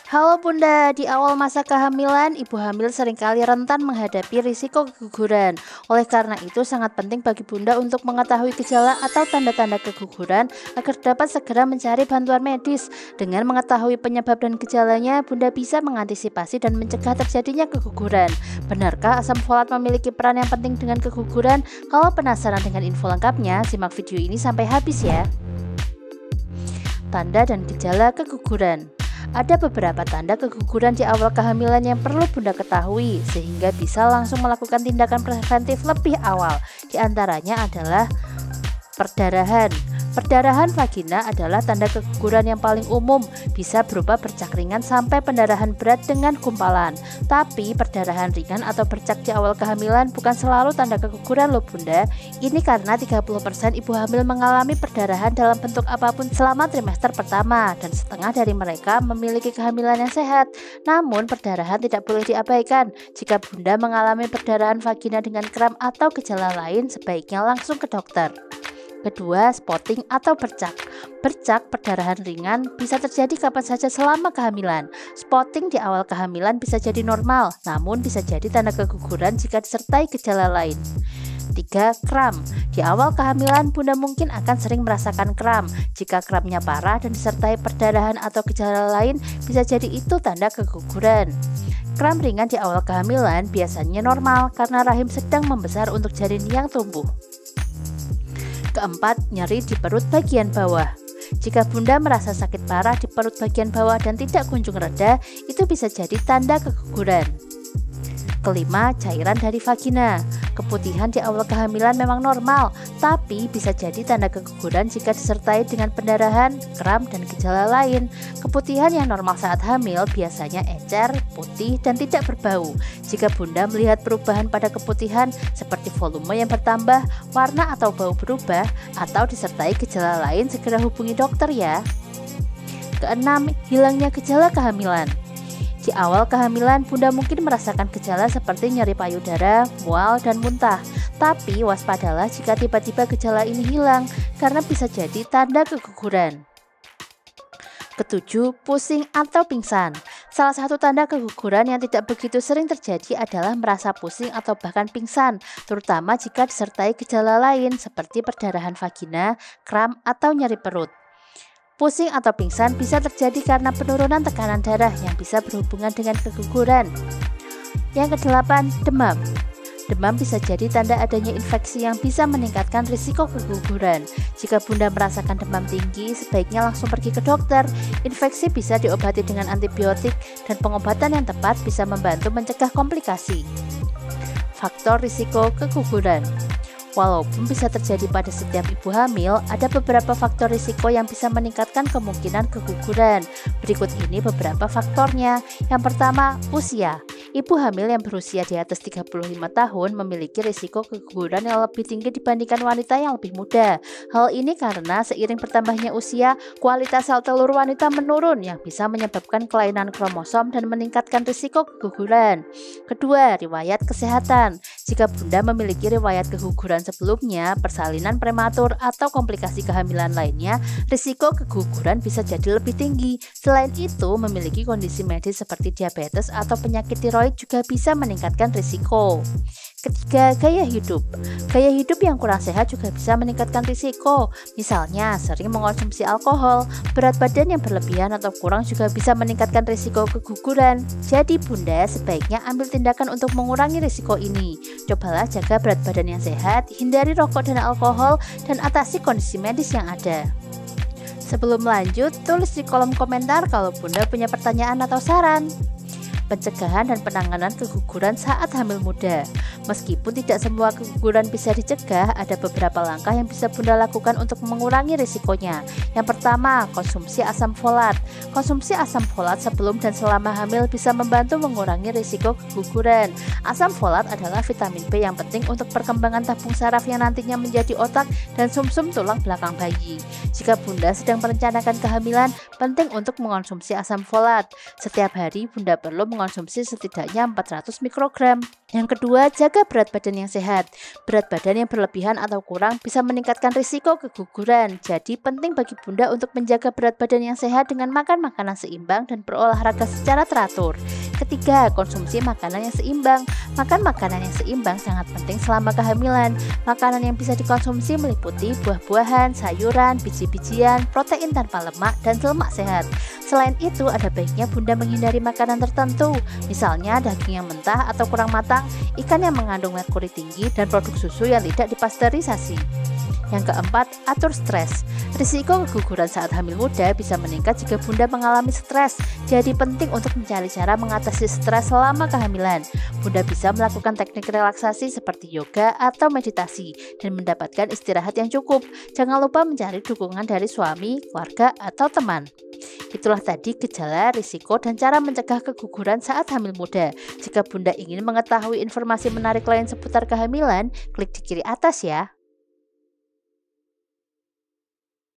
Halo Bunda, di awal masa kehamilan, ibu hamil seringkali rentan menghadapi risiko keguguran. Oleh karena itu, sangat penting bagi Bunda untuk mengetahui gejala atau tanda-tanda keguguran agar dapat segera mencari bantuan medis. Dengan mengetahui penyebab dan gejalanya, Bunda bisa mengantisipasi dan mencegah terjadinya keguguran. Benarkah asam folat memiliki peran yang penting dengan keguguran? Kalau penasaran dengan info lengkapnya, simak video ini sampai habis ya. Tanda dan gejala keguguran. Ada beberapa tanda keguguran di awal kehamilan yang perlu Bunda ketahui sehingga bisa langsung melakukan tindakan preventif lebih awal. Di antaranya adalah perdarahan. Perdarahan vagina adalah tanda keguguran yang paling umum, bisa berupa bercak ringan sampai pendarahan berat dengan gumpalan. Tapi perdarahan ringan atau bercak di awal kehamilan bukan selalu tanda keguguran loh Bunda. Ini karena 30% ibu hamil mengalami perdarahan dalam bentuk apapun selama trimester pertama dan setengah dari mereka memiliki kehamilan yang sehat. Namun perdarahan tidak boleh diabaikan. Jika Bunda mengalami perdarahan vagina dengan kram atau gejala lain, sebaiknya langsung ke dokter. Kedua, spotting atau bercak. Bercak perdarahan ringan bisa terjadi kapan saja selama kehamilan. Spotting di awal kehamilan bisa jadi normal, namun bisa jadi tanda keguguran jika disertai gejala lain. 3. Kram. Di awal kehamilan, Bunda mungkin akan sering merasakan kram. Jika kramnya parah dan disertai perdarahan atau gejala lain, bisa jadi itu tanda keguguran. Kram ringan di awal kehamilan biasanya normal karena rahim sedang membesar untuk janin yang tumbuh. Keempat, nyeri di perut bagian bawah. Jika Bunda merasa sakit parah di perut bagian bawah dan tidak kunjung reda, itu bisa jadi tanda keguguran. Kelima, cairan dari vagina. Keputihan di awal kehamilan memang normal, tapi bisa jadi tanda keguguran jika disertai dengan pendarahan, kram, dan gejala lain. Keputihan yang normal saat hamil biasanya encer, putih, dan tidak berbau. Jika Bunda melihat perubahan pada keputihan seperti volume yang bertambah, warna atau bau berubah, atau disertai gejala lain, segera hubungi dokter ya. Keenam, hilangnya gejala kehamilan. Di awal kehamilan, Bunda mungkin merasakan gejala seperti nyeri payudara, mual, dan muntah. Tapi waspadalah jika tiba-tiba gejala ini hilang, karena bisa jadi tanda keguguran. Ketujuh, pusing atau pingsan. Salah satu tanda keguguran yang tidak begitu sering terjadi adalah merasa pusing atau bahkan pingsan, terutama jika disertai gejala lain seperti perdarahan vagina, kram, atau nyeri perut. Pusing atau pingsan bisa terjadi karena penurunan tekanan darah yang bisa berhubungan dengan keguguran. Yang kedelapan, demam. Demam bisa jadi tanda adanya infeksi yang bisa meningkatkan risiko keguguran. Jika Bunda merasakan demam tinggi, sebaiknya langsung pergi ke dokter. Infeksi bisa diobati dengan antibiotik dan pengobatan yang tepat bisa membantu mencegah komplikasi. Faktor risiko keguguran. Walaupun bisa terjadi pada setiap ibu hamil, ada beberapa faktor risiko yang bisa meningkatkan kemungkinan keguguran. Berikut ini beberapa faktornya. Yang pertama, usia. Ibu hamil yang berusia di atas 35 tahun memiliki risiko keguguran yang lebih tinggi dibandingkan wanita yang lebih muda. Hal ini karena seiring bertambahnya usia, kualitas sel telur wanita menurun yang bisa menyebabkan kelainan kromosom dan meningkatkan risiko keguguran. Kedua, riwayat kesehatan. Jika Bunda memiliki riwayat keguguran sebelumnya, persalinan prematur, atau komplikasi kehamilan lainnya, risiko keguguran bisa jadi lebih tinggi. Selain itu, memiliki kondisi medis seperti diabetes atau penyakit tiroid juga bisa meningkatkan risiko. Ketiga, gaya hidup. Gaya hidup yang kurang sehat juga bisa meningkatkan risiko. Misalnya, sering mengonsumsi alkohol, berat badan yang berlebihan atau kurang juga bisa meningkatkan risiko keguguran. Jadi Bunda sebaiknya ambil tindakan untuk mengurangi risiko ini. Cobalah jaga berat badan yang sehat, hindari rokok dan alkohol, dan atasi kondisi medis yang ada. Sebelum lanjut, tulis di kolom komentar kalau Bunda punya pertanyaan atau saran. Pencegahan dan penanganan keguguran saat hamil muda. Meskipun tidak semua keguguran bisa dicegah, ada beberapa langkah yang bisa Bunda lakukan untuk mengurangi risikonya. Yang pertama, konsumsi asam folat. Konsumsi asam folat sebelum dan selama hamil bisa membantu mengurangi risiko keguguran. Asam folat adalah vitamin B yang penting untuk perkembangan tabung saraf yang nantinya menjadi otak dan sumsum tulang belakang bayi. Jika Bunda sedang merencanakan kehamilan, penting untuk mengonsumsi asam folat. Setiap hari Bunda perlu mengonsumsi setidaknya 400 mikrogram. Yang kedua, jaga Jaga berat badan yang sehat. Berat badan yang berlebihan atau kurang bisa meningkatkan risiko keguguran. Jadi penting bagi Bunda untuk menjaga berat badan yang sehat dengan makan makanan seimbang dan berolahraga secara teratur. Ketiga, konsumsi makanan yang seimbang. Makan makanan yang seimbang sangat penting selama kehamilan. Makanan yang bisa dikonsumsi meliputi buah-buahan, sayuran, biji-bijian, protein tanpa lemak, dan lemak sehat. Selain itu, ada baiknya Bunda menghindari makanan tertentu, misalnya daging yang mentah atau kurang matang, ikan yang mengandung merkuri tinggi, dan produk susu yang tidak dipasteurisasi. Yang keempat, atur stres. Risiko keguguran saat hamil muda bisa meningkat jika Bunda mengalami stres. Jadi penting untuk mencari cara mengatasi stres selama kehamilan. Bunda bisa melakukan teknik relaksasi seperti yoga atau meditasi dan mendapatkan istirahat yang cukup. Jangan lupa mencari dukungan dari suami, keluarga, atau teman. Itulah tadi gejala, risiko, dan cara mencegah keguguran saat hamil muda. Jika Bunda ingin mengetahui informasi menarik lain seputar kehamilan, klik di kiri atas ya.